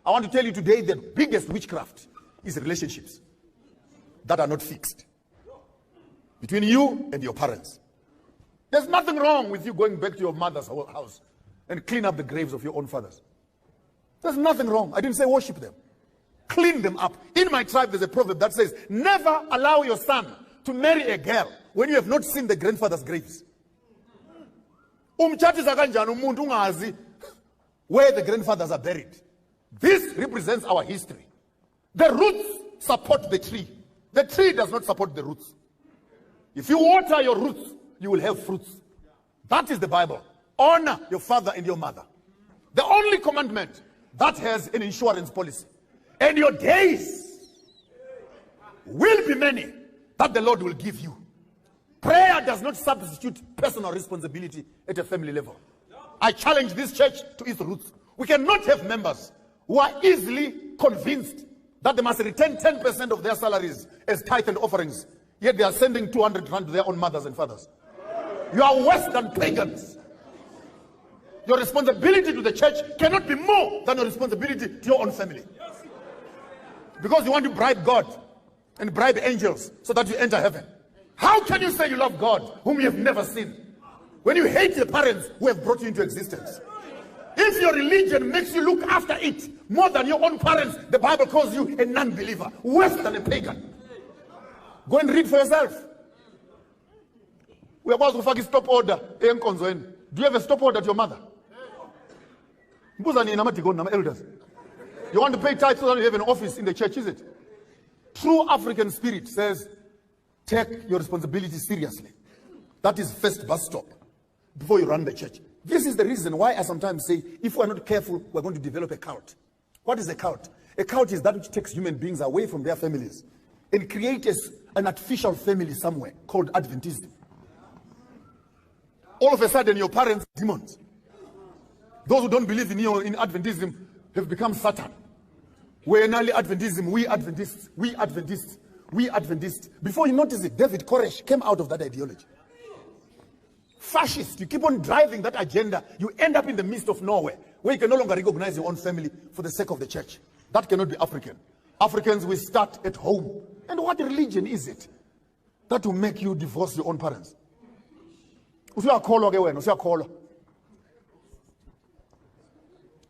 I want to tell you today, the biggest witchcraft is relationships that are not fixed between you and your parents. There's nothing wrong with you going back to your mother's house and clean up the graves of your own fathers. There's nothing wrong. I didn't say worship them. Clean them up. In my tribe, there's a proverb that says, never allow your son to marry a girl when you have not seen the grandfather's graves. Umchatisa kanjani umuntu ungazi where the grandfathers are buried. This represents our history. The roots support the tree. The tree does not support the roots. If you water your roots, you will have fruits. That is the Bible. Honor your father and your mother. The only commandment that has an insurance policy. And your days will be many that the Lord will give you. Prayer does not substitute personal responsibility at a family level. I challenge this church to its roots. We cannot have members who are easily convinced that they must return 10% of their salaries as tithe and offerings, yet they are sending 200 rand to their own mothers and fathers. You are worse than pagans. Your responsibility to the church cannot be more than your responsibility to your own family. Because you want to bribe God and bribe angels so that you enter heaven. How can you say you love God whom you have never seen when you hate the parents who have brought you into existence? If your religion makes you look after it more than your own parents, the Bible calls you a non-believer, worse than a pagan. Go and read for yourself. We are about to fucking stop order. Do you have a stop order to your mother? Elders. You want to pay tithes so that you have an office in the church, is it? True African spirit says, take your responsibility seriously. That is first bus stop before you run the church. This is the reason why I sometimes say, if we're not careful, we're going to develop a cult. What is a cult? A cult is that which takes human beings away from their families and creates an artificial family somewhere called Adventism. All of a sudden, your parents are demons. Those who don't believe in you in Adventism have become Satan. We're not Adventism, we Adventists, we Adventists, we Adventists. Before you notice it, David Koresh came out of that ideology. Fascist, you keep on driving that agenda, you end up in the midst of nowhere, where you can no longer recognize your own family for the sake of the church. That cannot be African. Africans will start at home. And what religion is it that will make you divorce your own parents?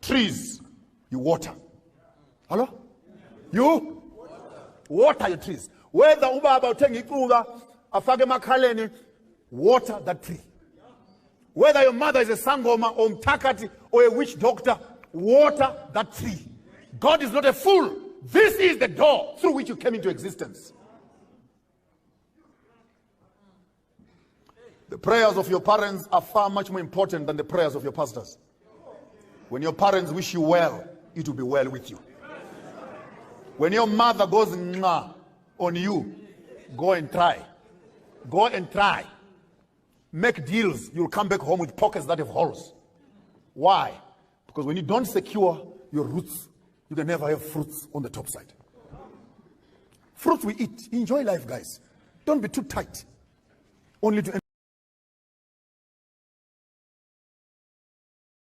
Trees, you water. Hello? You water your trees. Whether ubaba uthenga icuba afake emakhaleni, water that tree. Whether your mother is a sangoma or mtakati or a witch doctor, water that tree. God is not a fool. This is the door through which you came into existence. The prayers of your parents are far much more important than the prayers of your pastors. When your parents wish you well, it will be well with you. When your mother goes "Mwah" on you, go and try. Go and try. Make deals. You'll come back home with pockets that have holes. Why? Because when you don't secure your roots, you can never have fruits on the top side. Fruits we eat. Enjoy life, guys. Don't be too tight. Only to